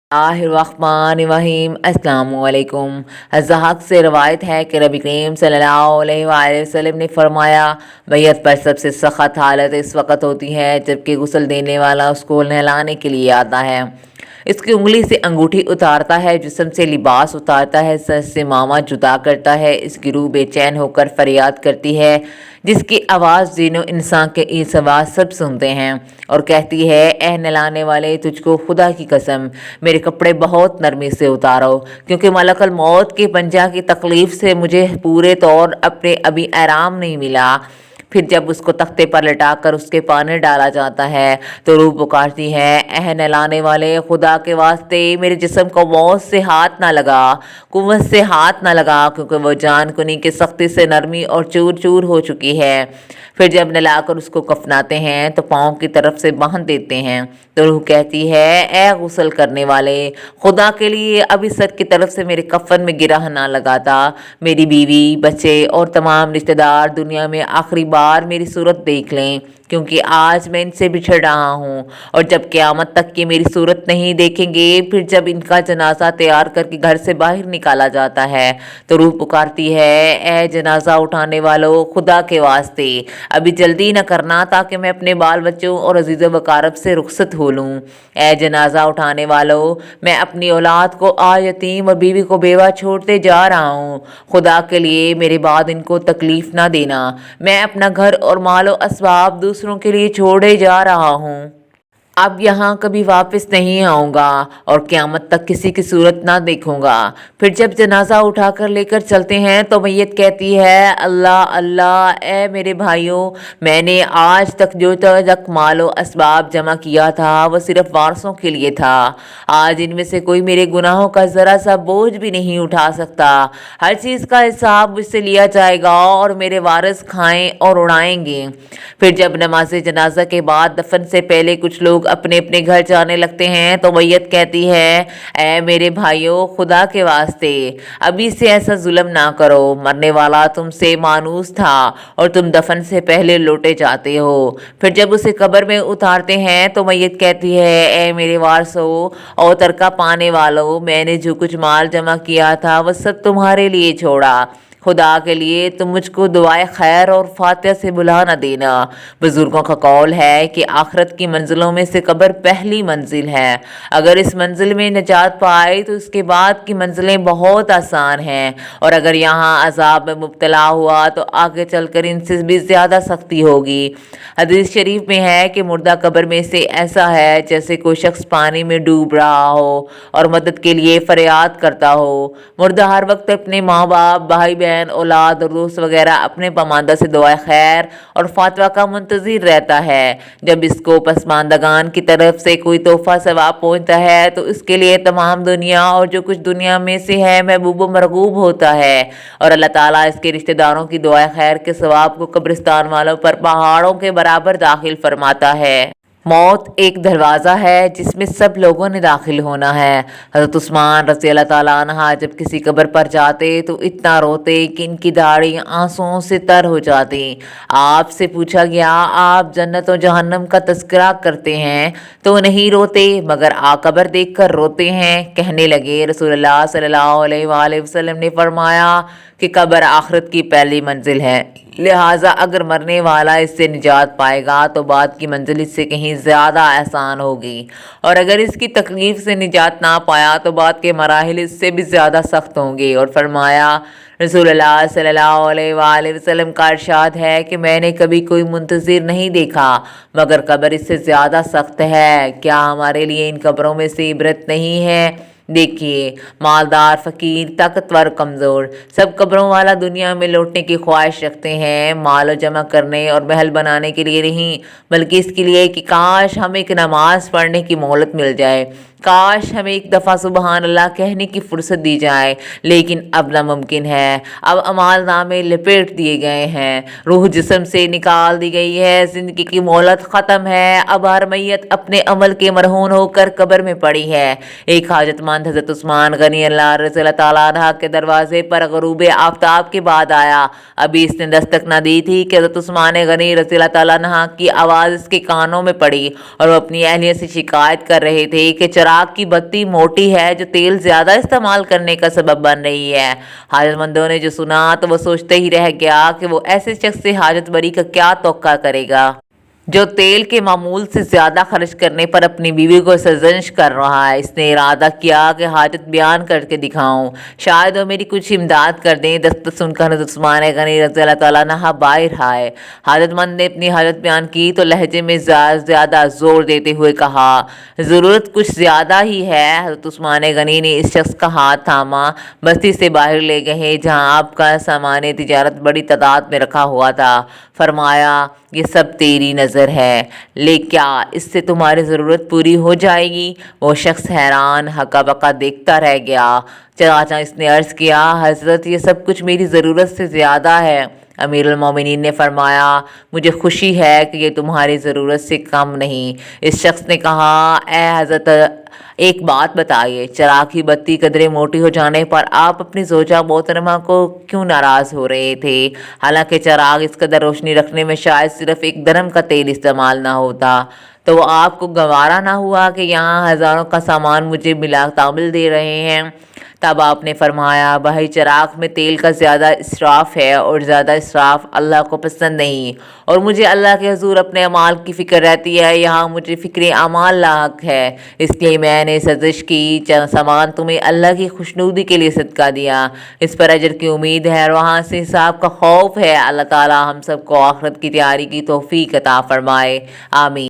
बिस्मिल्लाहिर्रहमानिर्रहीम। अस्सलामुअलैकुम। ज़हाक से रवायत है कि नबी करीम सल्लल्लाहु अलैहि वसल्लम ने फरमाया, मैयत पर सबसे सख्त हालत इस वक्त होती है जबकि गुस्ल देने वाला उसको नहलाने के लिए आता है, इसकी उंगली से अंगूठी उतारता है, जिस्म से लिबास उतारता है, सर से मामा जुदा करता है, इसकी रूह बेचैन होकर फरियाद करती है जिसकी आवाज़ जीनो इंसान के इस आवाज़ सब सुनते हैं और कहती है, ए नहलाने वाले, तुझको खुदा की कसम मेरे कपड़े बहुत नरमी से उतारो, क्योंकि मलकल मौत के पंजा की तकलीफ़ से मुझे पूरे तौर अपने अभी आराम नहीं मिला। फिर जब उसको तख्ते पर लटाकर उसके पानी डाला जाता है तो रूह पुकारती है, एह नहलाने वाले, खुदा के वास्ते मेरे जिस्म को मौत से हाथ ना लगा, कुव्वत से हाथ ना लगा, क्योंकि वो जान कुनी की सख्ती से नरमी और चूर चूर हो चुकी है। फिर जब नहलाकर उसको कफनाते हैं तो पाँव की तरफ से बांध देते हैं तो रूह कहती है, ए गुस्ल करने वाले, खुदा के लिए अभी सर की तरफ से मेरे कफन में गिरह ना लगाता, मेरी बीवी, बच्चे और तमाम रिश्तेदार दुनिया में आखिरी बार मेरी सूरत देख लें, क्योंकि आज मैं इनसे बिछड़ रहा हूँ और जब क़यामत तक की मेरी सूरत नहीं देखेंगे। फिर जब इनका जनाजा तैयार करके घर से बाहर निकाला जाता है तो रूह पुकारती है, ए जनाजा उठाने वालों, खुदा के वास्ते अभी जल्दी न करना ताकि मैं अपने बाल बच्चों और अजीज़ वकारब से रुखसत हो लूँ। ए जनाजा उठाने वालों, मैं अपनी औलाद को आज यतीम और बीवी को बेवा छोड़ते जा रहा हूँ, खुदा के लिए मेरे बाद इनको तकलीफ़ ना देना, मैं अपना घर और मालो असबाब दूसरों के लिए छोड़े जा रहा हूँ, अब यहाँ कभी वापस नहीं आऊँगा और क़यामत तक किसी की सूरत ना देखूँगा। फिर जब जनाजा उठाकर लेकर चलते हैं तो मैयत कहती है, अल्लाह अल्लाह, ए मेरे भाइयों, मैंने आज तक जो तक मालो असबाब जमा किया था वह सिर्फ वारसों के लिए था, आज इनमें से कोई मेरे गुनाहों का ज़रा सा बोझ भी नहीं उठा सकता, हर चीज़ का हिसाब मुझसे लिया जाएगा और मेरे वारिस खाएँ और उड़ाएंगे। फिर जब नमाज जनाजा के बाद दफन से पहले कुछ लोग अपने अपने घर जाने लगते हैं तो मैयत कहती है, ऐ मेरे भाइयों, खुदा के वास्ते अभी से ऐसा जुल्म ना करो, मरने वाला तुमसे मानूस था और तुम दफन से पहले लौटे जाते हो। फिर जब उसे कब्र में उतारते हैं तो मैयत कहती है, ऐ मेरे वारसो और तरका पाने वालों, मैंने जो कुछ माल जमा किया था वह सब तुम्हारे लिए छोड़ा, खुदा के लिए तुम मुझको दुआए खैर और फातिहा से बुला न देना। बुजुर्गों का कौल है कि आखिरत की मंजिलों में से कब्र पहली मंजिल है, अगर इस मंजिल में निजात पाए तो इसके बाद की मंजिलें बहुत आसान हैं और अगर यहाँ अजाब में मुब्तला हुआ तो आगे चलकर इनसे भी ज़्यादा सख्ती होगी। हदीस शरीफ में है कि मुर्दा कब्र में से ऐसा है जैसे कोई शख्स पानी में डूब रहा हो और मदद के लिए फरियाद करता हो। मुर्दा हर वक्त अपने माँ बाप, भाई बहन, औलाद और दोस्त वगैरह अपने पमानदा से दुआ खैर और फातवा का मुंतज़िर रहता है। जब इसको पसमानदगान की तरफ से कोई तोहफा सवाब पहुँचता है तो इसके लिए तमाम दुनिया और जो कुछ दुनिया में से है महबूब व मरगूब होता है और अल्लाह ताला इसके रिश्तेदारों की दुआ खैर के सवाब को कब्रिस्तान वालों पर पहाड़ों के बराबर दाखिल फरमाता है। मौत एक दरवाज़ा है जिसमें सब लोगों ने दाखिल होना है। हज़रत उस्मान रज़ी अल्लाह ताला अन्हा जब किसी कब्र पर जाते तो इतना रोते कि इनकी दाढ़ी आंसुओं से तर हो जाती। आपसे पूछा गया, आप जन्नत और जहन्नम का तज़किरा करते हैं तो नहीं रोते मगर कब्र देख कर रोते हैं? कहने लगे, रसूलुल्लाह सल्लल्लाहु अलैहि वसल्लम ने फरमाया कि कब्र आखिरत की पहली मंजिल है, लिहाजा अगर मरने वाला इससे निजात पाएगा तो बाद की मंजिल इससे कहीं ज़्यादा आसान होगी और अगर इसकी तकलीफ़ से निजात ना पाया तो बाद के मराहिल इससे भी ज़्यादा सख्त होंगे। और फरमाया, रसूलुल्लाह सल्लल्लाहु अलैहि वसल्लम का इरशाद है कि मैंने कभी कोई मुंतज़िर नहीं देखा मगर कब्र इससे ज़्यादा सख्त है। क्या हमारे लिए इन कब्रों में से इबरत नहीं है? देखिए, मालदार, फ़कीर, ताकतवर, कमज़ोर, सब कब्रों वाला दुनिया में लौटने की ख्वाहिश रखते हैं, माल जमा करने और महल बनाने के लिए नहीं बल्कि इसके लिए कि काश हमें एक नमाज़ पढ़ने की मोहलत मिल जाए, काश हमें एक दफ़ा सुबहान अल्लाह कहने की फ़ुर्सत दी जाए, लेकिन अब नामुमकिन है। अब अमाल नामे लपेट दिए गए हैं, रूह जिस्म से निकाल दी गई है, ज़िंदगी की मोहलत ख़त्म है। अब हर मैयत अपने अमल के मरहून होकर कब्र में पड़ी है। एक हाजतमंद हज़रत उस्मान गनी अल्लाह रज़ी ताला अन्हा के दरवाजे पर ग़ुरूब आफ्ताब के बाद आया। अभी इसने दस्तक न दी थी कि हज़रत उस्मान गनी रज़ी ताला अन्हा की आवाज़ इसके कानों में पड़ी और वो अपनी अहलिया से शिकायत कर रहे थे कि چراغ کی بتی موٹی ہے جو تیل زیادہ استعمال کرنے کا سبب بن رہی ہے۔ حاجت مندوں نے جو سنا تو وہ سوچتے ہی رہ گیا کہ وہ ایسے شخص سے حاجت بری کا کیا توقع کرے گا جو تیل کے معمول سے زیادہ خرچ کرنے پر اپنی بیوی کو سرزنش کر رہا ہے۔ اس نے ارادہ کیا کہ حاجت بیان کر کے دکھاؤں، شاید وہ میری کچھ امداد کر دیں۔ دستخط سن کر حضرت عثمان غنی رضی اللہ تعالیٰ عنہ باہر آئے۔ حاجت مند نے اپنی حاجت بیان کی تو لہجے میں زیادہ زور دیتے ہوئے کہا، ضرورت کچھ زیادہ ہی ہے۔ حضرت عثمان غنی نے اس شخص کا ہاتھ تھاما، بستی سے باہر لے گئے جہاں آپ کا سامان تجارت بڑی تعداد میں رکھا ہوا تھا۔ فرمایا، یہ سب تیری نظر ہے، لے کیا اس سے تمہاری ضرورت پوری ہو جائے گی؟ وہ شخص حیران ہکا بکا دیکھتا رہ گیا۔ چنانچہ اس نے عرض کیا، حضرت یہ سب کچھ میری ضرورت سے زیادہ ہے۔ امیر المومنین نے فرمایا، مجھے خوشی ہے کہ یہ تمہاری ضرورت سے کم نہیں۔ اس شخص نے کہا، اے حضرت ایک بات بتائیے، چراغ کی بتی قدرے موٹی ہو جانے پر آپ اپنی زوجہ محترمہ کو کیوں ناراض ہو رہے تھے؟ حالانکہ چراغ اس قدر روشنی رکھنے میں شاید صرف 1 درہم کا تیل استعمال نہ ہوتا، تو وہ آپ کو گوارا نہ ہوا کہ یہاں ہزاروں کا سامان مجھے بلا تعمل دے رہے ہیں؟ تب آپ نے فرمایا، بھائی چراغ میں تیل کا زیادہ اسراف ہے اور زیادہ اسراف اللہ کو پسند نہیں، اور مجھے اللہ کے حضور اپنے اعمال کی فکر رہتی ہے، یہاں مجھے فکر اعمال لاحق ہے، اس لیے میں نے سازش کی، چند سامان تمہیں اللہ کی خوشنودی کے لیے صدقہ دیا، اس پر اجر کی امید ہے اور وہاں سے حساب کا خوف ہے۔ اللہ تعالی ہم سب کو آخرت کی تیاری کی توفیق عطا فرمائے، آمین۔